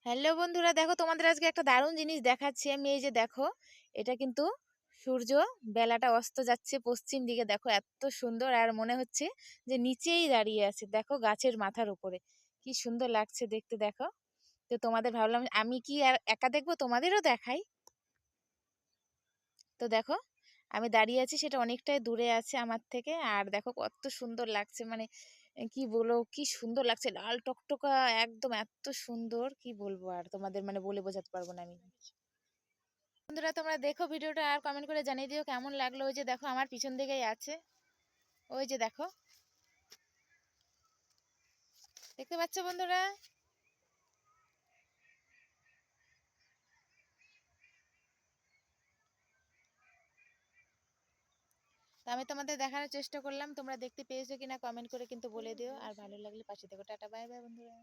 Hello বন্ধুরা, দেখো তোমাদের আজকে একটা দারুণ জিনিস দেখাচ্ছি আমি। এই যে দেখো, এটা কিন্তু সূর্য, বেলাটা অস্ত যাচ্ছে পশ্চিম দিকে। দেখো এত সুন্দর, আর মনে হচ্ছে যে নিচেই দাঁড়িয়ে আছে। দেখো গাছের মাথার উপরে কি সুন্দর লাগছে দেখতে। দেখো, তো তোমাদের ভাবলাম আমি কি আর একা দেখবো, তোমাদেরও দেখাই। তো দেখো, আমি দাঁড়িয়ে আছি, সেটা অনেকটাই দূরে আছে আমার থেকে। আর দেখো কত সুন্দর লাগছে, মানে কি বলবো, কি সুন্দর লাগছে, লাল টকটকা একদম, এত সুন্দর কি বলবো, আর তোমাদের মানে বলে বোঝাতে পারবো না আমি। বন্ধুরা তোমরা দেখো ভিডিওটা, আর কমেন্ট করে জানিয়ে দিও কেমন লাগলো। ওই যে দেখো আমার পিছন দিকেই আছে, ওই যে দেখো, দেখতে পাচ্ছ বন্ধুরা? তো আমি তোমাদের দেখানোর চেষ্টা করলাম, তোমরা দেখতে পেয়েছো কিনা কমেন্ট করে কিন্তু বলে দিও। আর ভালো লাগলে পাশে থেকো। টাটা, বাই বাই বন্ধুরা।